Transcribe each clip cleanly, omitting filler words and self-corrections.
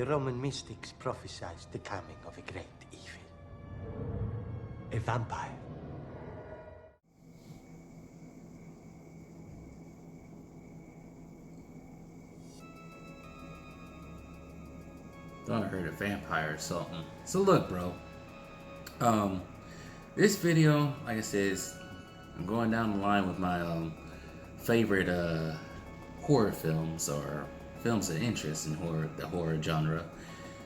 the Roman mystics prophesied the coming of a great evil. A vampire. Thought I heard a vampire or something. So look, bro. This video, like I said, I'm going down the line with my favorite horror films or films of interest in the horror genre.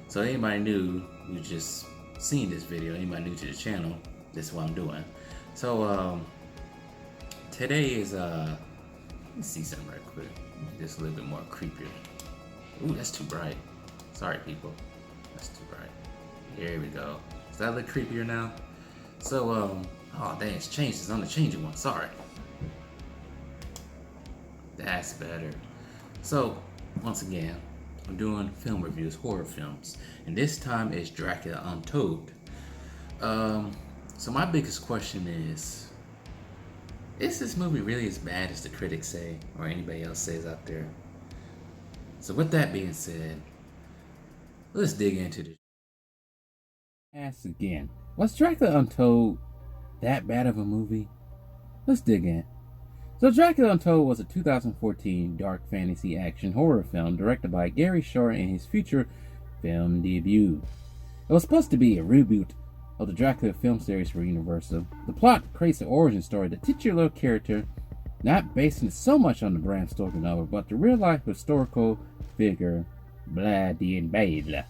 So anybody new who just seen this video, anybody new to the channel, this is what I'm doing. So today is let's see something right quick. Just a little bit more creepier. Ooh, that's too bright. Sorry, people. That's too bright. Here we go. Is that a little creepier now? So, oh dang, it's changed. It's on the changing one. Sorry. That's better. So, once again, I'm doing film reviews, horror films, and this time it's Dracula Untold. So my biggest question is this movie really as bad as the critics say, or anybody else says out there? So with that being said, let's dig into this. Ask again, was Dracula Untold that bad of a movie? Let's dig in. So Dracula Untold was a 2014 dark fantasy action horror film directed by Gary Shore in his feature film debut. It was supposed to be a reboot of the Dracula film series for Universal. The plot creates an origin story that titular character, not basing so much on the Bram Stoker novel, but the real-life historical figure Vlad the Impaler,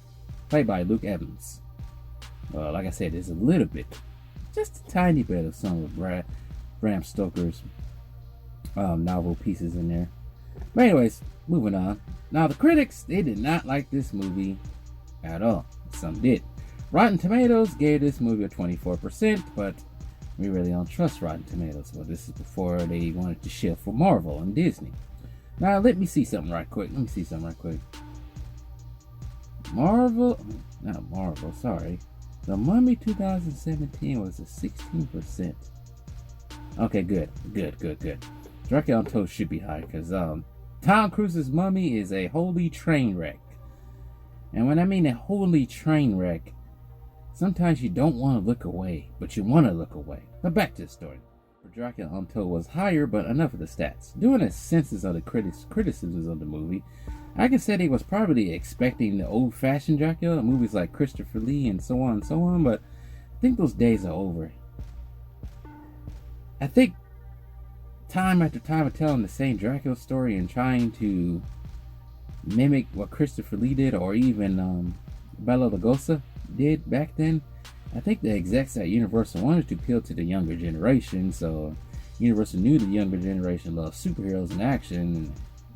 played by Luke Evans. Well, like I said, there's a little bit, just a tiny bit of some of Bram Stoker's novel pieces in there. But anyways, moving on. Now the critics, they did not like this movie at all. Some did. Rotten Tomatoes gave this movie a 24%, but we really don't trust Rotten Tomatoes. Well, this is before they wanted to shift for Marvel and Disney. Now let me see something right quick. Not Marvel, sorry. The Mummy 2017 was a 16%. Okay, good. Dracula Untold should be high, because Tom Cruise's Mummy is a holy train wreck. And when I mean a holy train wreck, sometimes you don't want to look away, but you want to look away. But back to the story. Dracula Untold was higher, but enough of the stats. Doing a census of the criticisms of the movie, I can say they was probably expecting the old-fashioned Dracula, movies like Christopher Lee and so on, but I think those days are over. I think time after time of telling the same Dracula story and trying to mimic what Christopher Lee did, or even Bela Lugosi did back then, I think the execs at Universal wanted to appeal to the younger generation, so Universal knew the younger generation loves superheroes and action and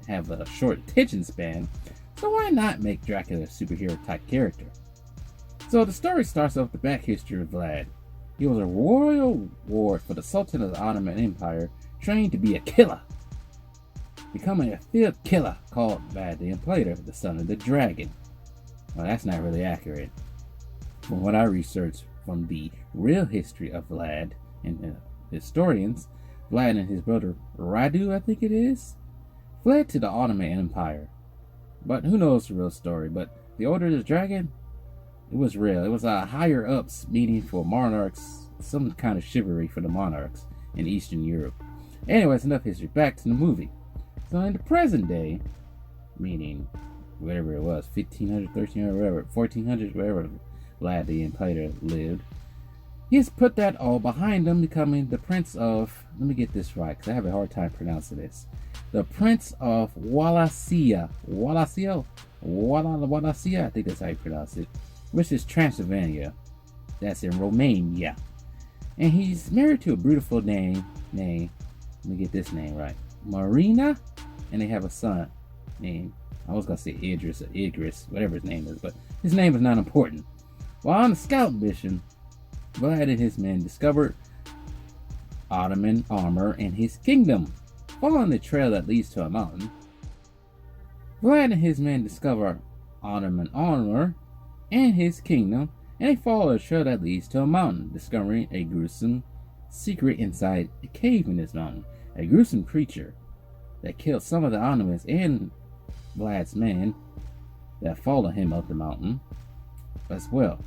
have a short attention span, so why not make Dracula a superhero type character? So the story starts off with the back history of Vlad. He was a royal ward for the Sultan of the Ottoman Empire, trained to be a killer, becoming a field killer called Vlad the Impaler, the son of the dragon. Well, that's not really accurate. From what I researched from the real history of Vlad and historians, Vlad and his brother Radu, I think it is, fled to the Ottoman Empire. But who knows the real story? But the Order of the Dragon, it was real. It was a higher ups meeting for monarchs, some kind of chivalry for the monarchs in Eastern Europe. Anyways, enough history. Back to the movie. So in the present day, meaning whatever it was, 1500, 1300, whatever, 1400, wherever Vlad the Impaler lived, he has put that all behind him, becoming the Prince of, let me get this right because I have a hard time pronouncing this, the Prince of Wallachia, I think that's how you pronounce it, which is Transylvania, that's in Romania. And he's married to a beautiful name, let me get this name right, Marina, and they have a son named, I was going to say Idris or Idris, whatever his name is, but his name is not important. While on a scout mission, Vlad and his men discovered Ottoman armor in his kingdom. Following the trail that leads to a mountain, Vlad and his men discover Ottoman armor in his kingdom, and they follow a trail that leads to a mountain, discovering a gruesome secret inside a cave in this mountain. A gruesome creature that killed some of the Ottomans and Vlad's men that follow him up the mountain as well.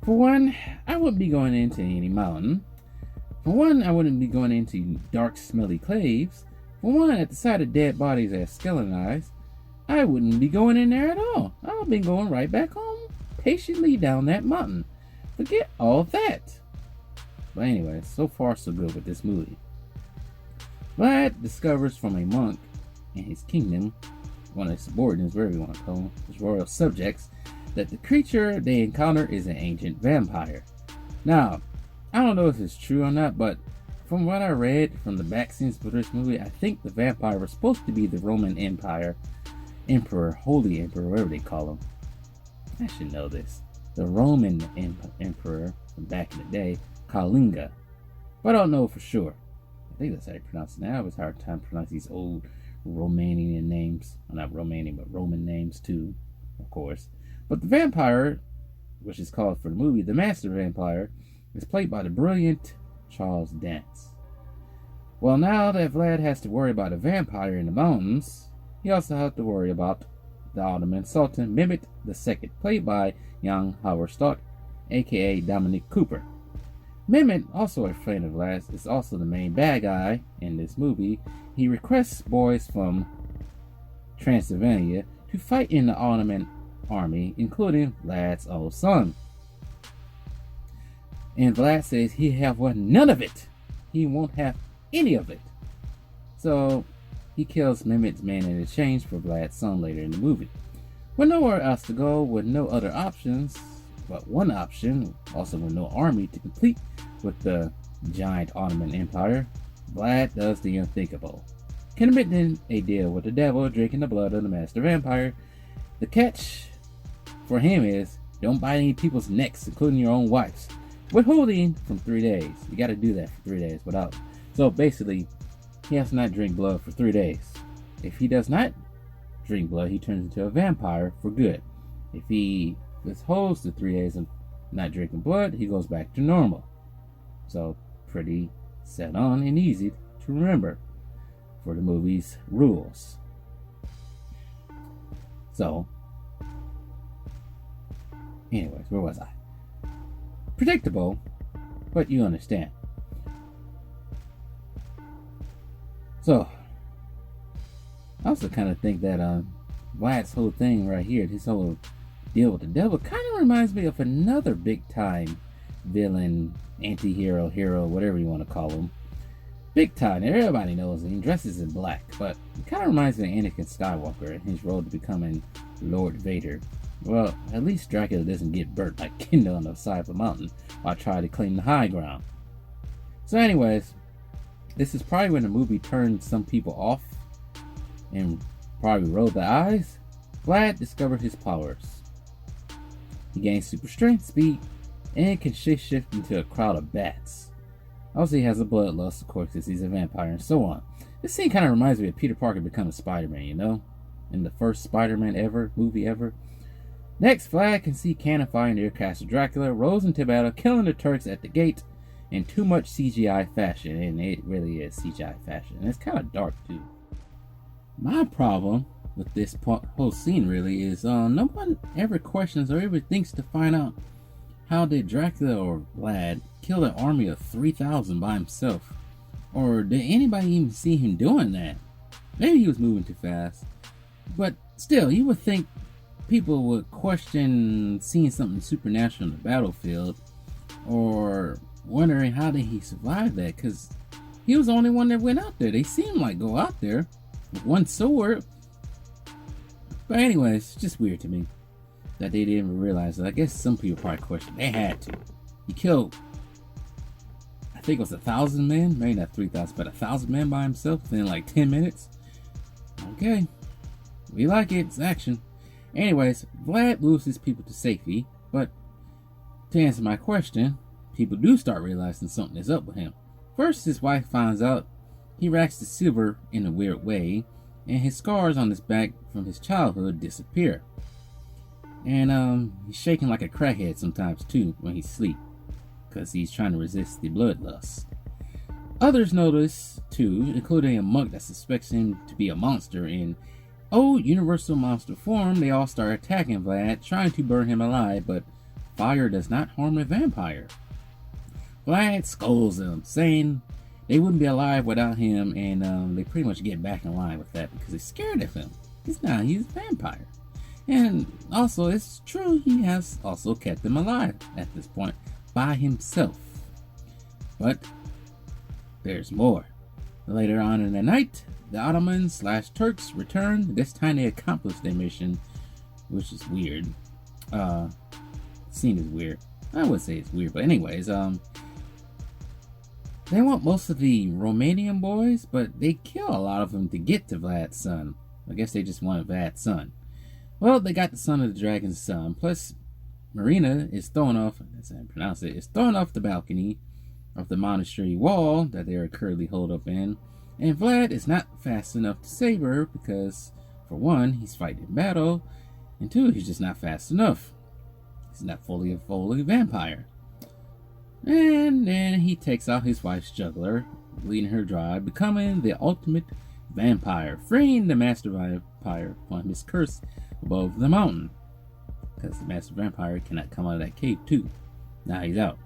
For one, I wouldn't be going into any mountain. For one, I wouldn't be going into dark, smelly caves. For one, at the sight of dead bodies as skeleton eyes, I wouldn't be going in there at all. I'll be going right back home, patiently down that mountain. Forget all that. But anyway, so far so good with this movie. Vlad discovers from a monk in his kingdom, one of his subordinates, whatever you want to call him, his royal subjects, that the creature they encounter is an ancient vampire. Now, I don't know if it's true or not, but from what I read from the back scenes for this movie, I think the vampire was supposed to be the Roman Empire Emperor, Holy Emperor, whatever they call him. I should know this. The Roman Emperor from back in the day, Kalinga. But I don't know for sure. I think that's how you pronounce it now. It was a hard time to pronounce these old Romanian names. Well, not Romanian, but Roman names too, of course. But the vampire, which is called for the movie, the Master Vampire, is played by the brilliant Charles Dance. Well, now that Vlad has to worry about a vampire in the mountains, he also has to worry about the Ottoman Sultan Mehmet II, played by young Howard Stark, aka Dominic Cooper. Mehmet, also a friend of Vlad's, is also the main bad guy in this movie. He requests boys from Transylvania to fight in the Ottoman army, including Vlad's old son. And Vlad says he have none of it. He won't have any of it. So he kills Mehmet's man in exchange for Vlad's son later in the movie. With nowhere else to go, with no other options but one option, also with no army to compete with the giant Ottoman Empire, Vlad does the unthinkable, committing a deal with the devil, drinking the blood of the master vampire. The catch for him is, don't bite any people's necks, including your own wife's. Withholding from 3 days. You got to do that for 3 days without. So basically, he has to not drink blood for 3 days. If he does not drink blood, he turns into a vampire for good. If he withholds the 3 days of not drinking blood, he goes back to normal. So pretty set on and easy to remember for the movie's rules. So, anyways, where was I? Predictable, but you understand. So, I also kind of think that Vlad's whole thing right here, his whole deal with the devil, kind of reminds me of another big time villain, anti-hero, hero, whatever you want to call him. Big time, everybody knows him. He dresses in black, but it kind of reminds me of Anakin Skywalker and his road to becoming Lord Vader. Well, at least Dracula doesn't get burnt like Kindle on the side of a mountain while trying to claim the high ground. So anyways, this is probably when the movie turned some people off and probably rolled their eyes. Vlad discovered his powers. He gains super strength, speed, and can shift into a crowd of bats. Also, he has a bloodlust, of course, because he's a vampire and so on. This scene kind of reminds me of Peter Parker becoming Spider-Man, you know? In the first Spider-Man movie ever. Next, Vlad can see cannon fire near Castle Dracula, rolls into battle, killing the Turks at the gate in too much CGI fashion, and it really is CGI fashion, and it's kind of dark too. My problem with this whole scene really is no one ever questions or ever thinks to find out how did Dracula or Vlad kill an army of 3,000 by himself, or did anybody even see him doing that? Maybe he was moving too fast, but still, you would think people would question seeing something supernatural on the battlefield, or wondering how did he survive that, because he was the only one that went out there. They seemed like go out there with one sword. But anyways, it's just weird to me that they didn't even realize that. I guess some people probably questioned. They had to. He killed, I think it was 1,000 men, maybe not 3,000, but 1,000 men by himself within like 10 minutes. Okay, we like it. It's action. Anyways, Vlad moves his people to safety, but to answer my question, people do start realizing something is up with him. First, his wife finds out he racks the silver in a weird way, and his scars on his back from his childhood disappear. And he's shaking like a crackhead sometimes too when he's asleep, because he's trying to resist the bloodlust. Others notice too, including a monk that suspects him to be a monster, and old universal monster form, they all start attacking Vlad, trying to burn him alive, but fire does not harm the vampire. Vlad scolds them, saying they wouldn't be alive without him, and they pretty much get back in line with that because they're scared of him. He's a vampire. And also, it's true, he has also kept them alive at this point by himself. But there's more. Later on in the night, the Ottomans/Turks return. This time they accomplish their mission, which is weird. Scene is weird. I would say it's weird, but anyways, they want most of the Romanian boys, but they kill a lot of them to get to Vlad's son. I guess they just wanted Vlad's son. Well, they got the son of the dragon's son. Plus, Marina is thrown off, that's how I pronounce it, is thrown off the balcony of the monastery wall that they are currently holed up in. And Vlad is not fast enough to save her because, for one, he's fighting in battle, and two, he's just not fast enough. He's not fully a vampire. And then he takes out his wife's juggler, bleeding her dry, becoming the ultimate vampire, freeing the master vampire from his curse above the mountain. Because the master vampire cannot come out of that cave too. Now he's out.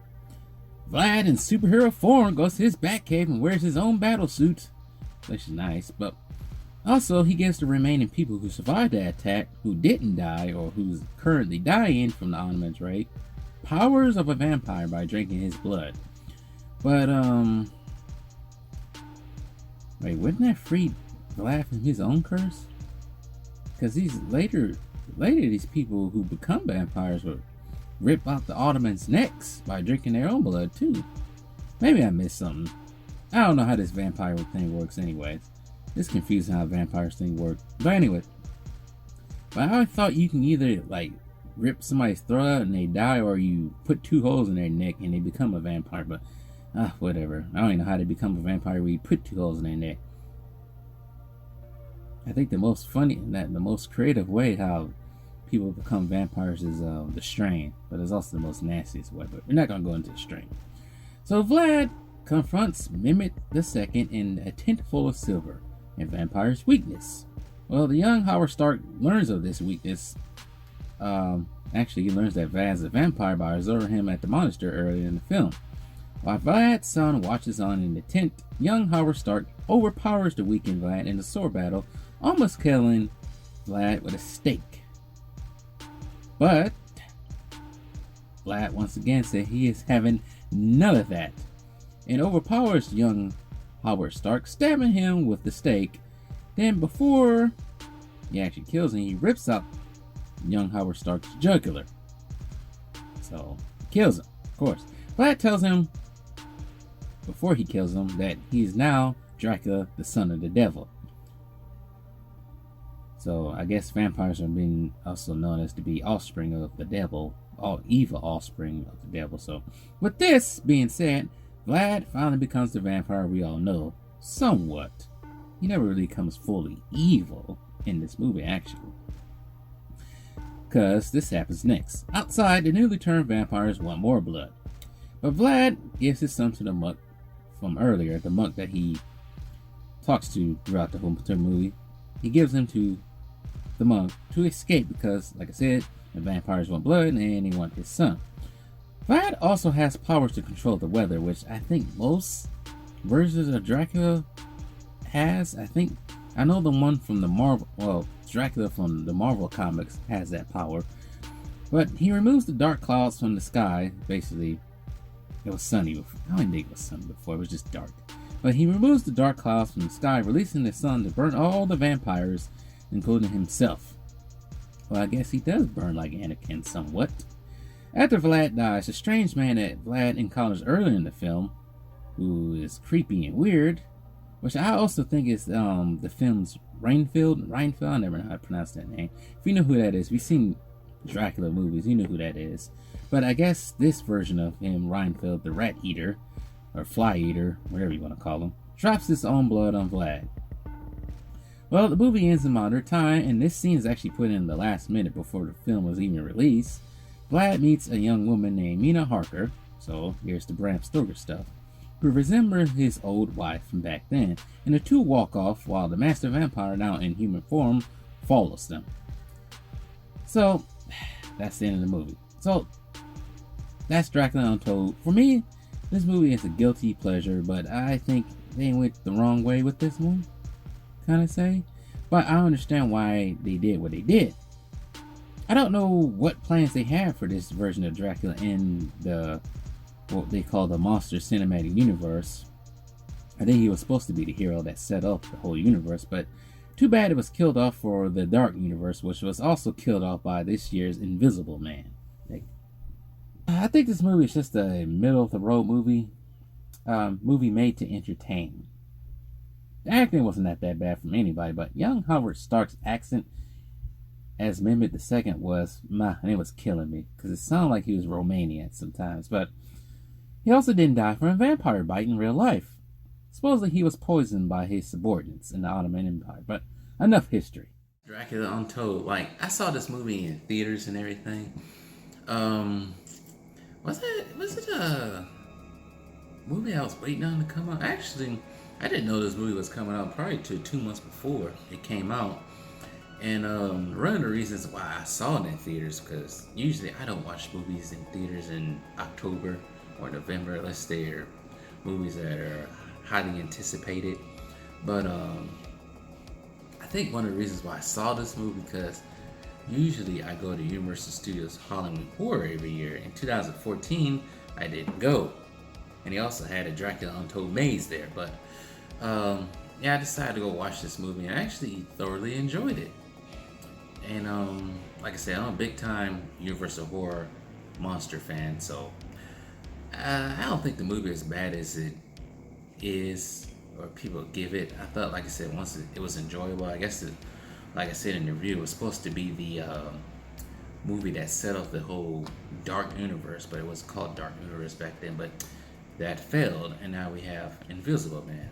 Vlad in superhero form goes to his Batcave and wears his own battle suit, which is nice, but also he gives the remaining people who survived the attack, who didn't die or who's currently dying from the Ottomans' raid, powers of a vampire by drinking his blood. But wait, wouldn't that free Vlad from his own curse? Because later these people who become vampires will rip out the Ottomans' necks by drinking their own blood too. Maybe I missed something. I don't know how this vampire thing works anyways. It's confusing how vampires thing works. But anyway, I thought you can either like rip somebody's throat out and they die, or you put 2 holes in their neck and they become a vampire. But whatever. I don't even know how they become a vampire where you put 2 holes in their neck. I think the most creative way how people become vampires is the strain, but it's also the most nastiest way. But we're not gonna go into the strain. So Vlad confronts Mimic II in a tent full of silver, and vampire's weakness. Well, the young Howard Stark learns of this weakness. Actually, he learns that Vlad's a vampire by observing him at the monastery earlier in the film. While Vlad's son watches on in the tent, young Howard Stark overpowers the weakened Vlad in a sword battle, almost killing Vlad with a stake. But Vlad once again said he is having none of that, and overpowers young Howard Stark, stabbing him with the stake. Then before he actually kills him, he rips out young Howard Stark's jugular. So he kills him, of course. Vlad tells him before he kills him that he is now Dracula, the son of the devil. So I guess vampires are being also known as to be offspring of the devil, all evil offspring of the devil. So with this being said, Vlad finally becomes the vampire we all know, somewhat. He never really becomes fully evil in this movie, actually. Because this happens next. Outside, the newly turned vampires want more blood. But Vlad gives his son to the monk from earlier, the monk that he talks to throughout the whole movie. He gives him to the monk to escape because, like I said, the vampires want blood and they want his son. Vlad also has powers to control the weather, which I think most versions of Dracula has. I know the one from the Marvel, Dracula from the Marvel comics has that power. But he removes the dark clouds from the sky. Basically, it was sunny before. I didn't think it was sunny before, it was just dark. But he removes the dark clouds from the sky, releasing the sun to burn all the vampires, including himself. Well, I guess he does burn like Anakin somewhat. After Vlad dies, a strange man that Vlad encounters earlier in the film, who is creepy and weird, which I also think is the film's Reinfeld. I never know how to pronounce that name. If you know who that is, if you've seen Dracula movies, you know who that is. But I guess this version of him, Reinfeld, the rat eater, or fly eater, whatever you want to call him, drops his own blood on Vlad. Well, the movie ends in modern time, and this scene is actually put in the last minute before the film was even released. Vlad meets a young woman named Mina Harker, so here's the Bram Stoker stuff, who resembles his old wife from back then, and the two walk off while the master vampire, now in human form, follows them. So that's the end of the movie. So that's Dracula Untold. For me, this movie is a guilty pleasure, but I think they went the wrong way with this one, kind of say. But I understand why they did what they did. I don't know what plans they have for this version of Dracula in the what they call the Monster Cinematic Universe. I think he was supposed to be the hero that set up the whole universe, but too bad it was killed off for the Dark Universe, which was also killed off by this year's Invisible Man. I think this movie is just a middle-of-the-road movie made to entertain. The acting wasn't that bad from anybody, but young Howard Stark's accent as Mehmet II was, and it was killing me, because it sounded like he was Romanian sometimes, but he also didn't die from a vampire bite in real life. Supposedly he was poisoned by his subordinates in the Ottoman Empire, but enough history. Dracula Untold, I saw this movie in theaters and everything. Was it a movie I was waiting on to come out? Actually, I didn't know this movie was coming out probably 2 months before it came out. And one of the reasons why I saw it in theaters, because usually I don't watch movies in theaters in October or November unless they're movies that are highly anticipated. But I think one of the reasons why I saw this movie, because usually I go to Universal Studios Halloween Horror every year. In 2014, I didn't go. And he also had a Dracula Untold maze there. But yeah, I decided to go watch this movie and I actually thoroughly enjoyed it. And like I said, I'm a big time Universal Horror monster fan, so I don't think the movie is as bad as it is or people give it. I thought, like I said, once it was enjoyable. I guess like I said in the review, it was supposed to be the movie that set up the whole Dark Universe, but it was called Dark Universe back then, but that failed, and now we have Invisible Man.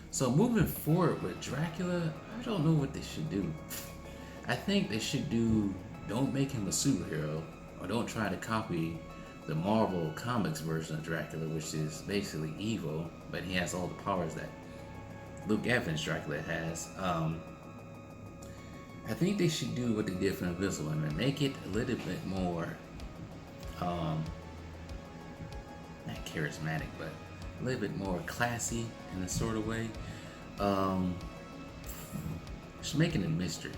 So moving forward with Dracula, I don't know what they should do. I think they should don't make him a superhero, or don't try to copy the Marvel Comics version of Dracula, which is basically evil, but he has all the powers that Luke Evans' Dracula has. I think they should do what they did for Invisible Man, make it a little bit more, not charismatic, but a little bit more classy in a sort of way. Just making a mystery,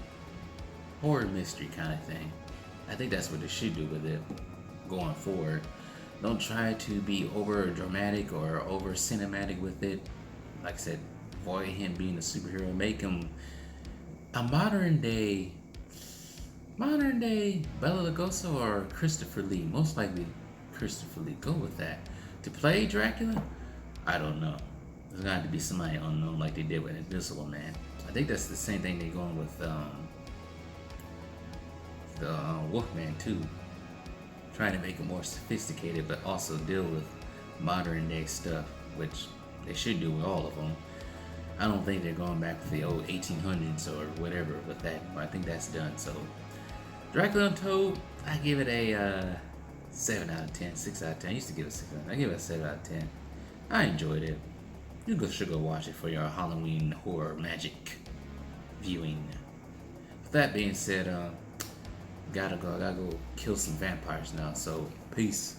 horror mystery kind of thing. I think that's what they should do with it going forward. Don't try to be over dramatic or over cinematic with it. Like I said, avoid him being a superhero. Make him a modern day Bela Lugosi or Christopher Lee. Most likely Christopher Lee. Go with that. To play Dracula, I don't know. There's got to be somebody unknown like they did with Invisible Man. I think that's the same thing they're going with the Wolfman too. Trying to make it more sophisticated, but also deal with modern day stuff, which they should do with all of them. I don't think they're going back to the old 1800s or whatever with that, but I think that's done. So, Dracula Untold, I give it a 7 out of 10, 6 out of 10. I used to give it 6 out of 10. I give it a 7 out of 10. I enjoyed it. You should go watch it for your Halloween horror magic viewing. With that being said, gotta go kill some vampires now, so peace.